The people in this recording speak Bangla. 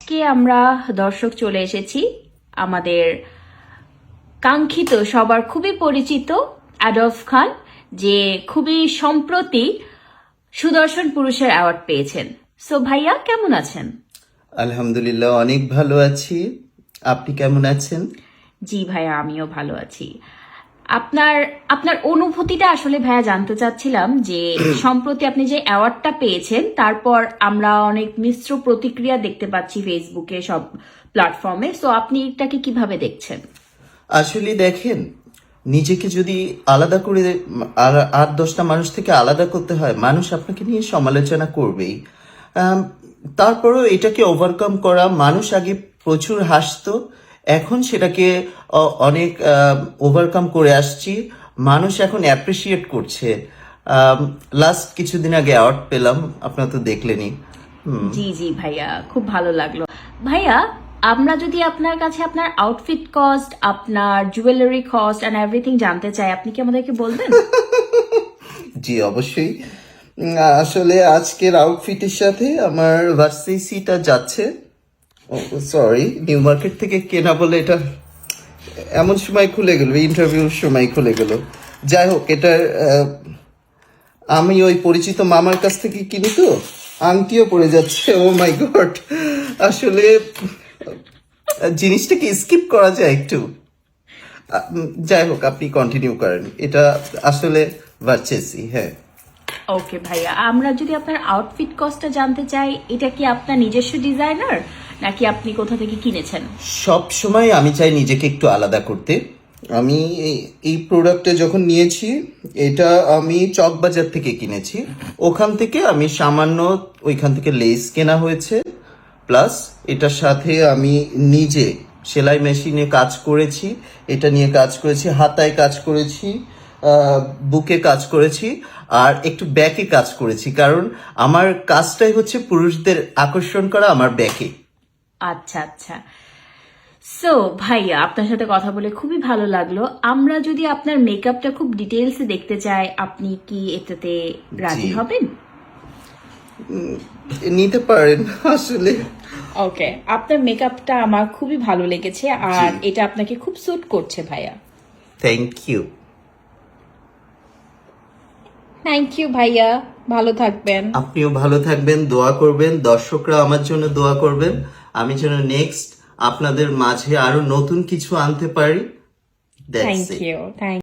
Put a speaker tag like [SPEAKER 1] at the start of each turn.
[SPEAKER 1] আজকে আমরা দর্শক চলে এসেছি আমাদের কাঙ্ক্ষিত সবার খুবই পরিচিত আডলফ খান, যে খুবই সম্প্রতি সুদর্শন পুরুষের অ্যাওয়ার্ড পেয়েছেন। সো ভাইয়া কেমন আছেন?
[SPEAKER 2] আলহামদুলিল্লাহ, অনেক ভালো আছি। আপনি কেমন আছেন?
[SPEAKER 1] জি ভাইয়া, আমিও ভালো আছি। আপনার আপনার অনুভূতিটা আসলে ভাইয়া জানতে চাচ্ছিলাম, যে সম্প্রতি আপনি যে অ্যাওয়ার্ডটা পেয়েছেন তারপর আমরা অনেক মিশ্র প্রতিক্রিয়া দেখতে পাচ্ছি ফেসবুকে, সব প্ল্যাটফর্মে। সো আপনি এটাকে কিভাবে দেখছেন?
[SPEAKER 2] আসলে দেখেন, নিজেকে যদি আলাদা করে আর 8-10টা মানুষ থেকে আলাদা করতে হয়, মানুষ আপনাকে নিয়ে সমালোচনা করবেই। তারপরও এটাকে ওভারকাম করা, মানুষ আগে প্রচুর হাসতো, এখন সেটাকে অনেক ওভারকাম করে আসছি। মানুষ এখন অ্যাপ্রিসিয়েট করছে। লাস্ট কিছুদিন আগে অ্যাওয়ার্ড পেলাম, আপনারা তো দেখলেনই।
[SPEAKER 1] জি জি ভাইয়া, খুব ভালো লাগলো। ভাইয়া, আমরা যদি আপনার কাছে আপনার আউটফিট কস্ট, আপনার জুয়েলারি কস্ট এন্ড এভরিথিং জানতে চাই, আপনি কি আমাদেরকে বলবেন?
[SPEAKER 2] জি অবশ্যই। আসলে আজকের আউটফিটের সাথে আমার ভার্সিসিটা যাচ্ছে। সরি, নিউ মার্কেট থেকে কেনা বলে এটা এমন সময় খুলে গেল, ইন্টারভিউর সময় খুলে গেল। যাই হোক, এটার আমি ওই পরিচিত মামার কাছ থেকে কিনি, তো আংটিও পড়ে যাচ্ছে। ও মাই গড, আসলে জিনিসটাকে স্কিপ করা যায় একটু। যাই হোক, আপনি কন্টিনিউ করেন। এটা আসলে ভার্সিসি, হ্যাঁ।
[SPEAKER 1] ওকে ভাইয়া, আমরা যদি আপনার আউটফিট কস্টটা জানতে চাই, এটা কি আপনার নিজস্ব ডিজাইনার নাকি আপনি কোথা থেকে কিনেছেন?
[SPEAKER 2] সব সময় আমি চাই নিজেকে একটু আলাদা করতে। আমি এই প্রোডাক্টটা যখন নিয়েছি, এটা আমি চকবাজার থেকে কিনেছি। ওখান থেকে আমি সামান্য ওইখান থেকে লেস কেনা হয়েছে, প্লাস এটার সাথে আমি নিজে সেলাই মেশিনে কাজ করেছি, এটা নিয়ে কাজ করেছি, হাতায় কাজ করেছি, বুকে কাজ করেছি, আর একটু ব্যাকে কাজ করেছি, কারণ আমার কাজটাই হচ্ছে পুরুষদের আকর্ষণ করা আমার ব্যাকে।
[SPEAKER 1] আচ্ছা আচ্ছা। সো ভাইয়া, আপনার সাথে কথা বলে খুবই ভালো লাগলো। আমরা যদি আপনার মেকআপটা খুব ডিটেলসে দেখতে চাই, আপনি কি এটাতে রাজি
[SPEAKER 2] জি।
[SPEAKER 1] হবেন?
[SPEAKER 2] নিতে পারেন আসলে।
[SPEAKER 1] ওকে, আপনার মেকআপটা আমার খুবই ভালো লেগেছে, আর এটা আপনাকে খুব স্যুট করছে ভাইয়া।
[SPEAKER 2] Thank you.
[SPEAKER 1] থ্যাংক ইউ ভাইয়া, ভালো থাকবেন।
[SPEAKER 2] আপনিও ভালো থাকবেন, দোয়া করবেন, দর্শকরা আমার জন্য দোয়া করবেন, আমি যেন নেক্সট আপনাদের মাঝে আরো নতুন কিছু আনতে পারি।
[SPEAKER 1] Thank
[SPEAKER 2] that's it.
[SPEAKER 1] You. Thank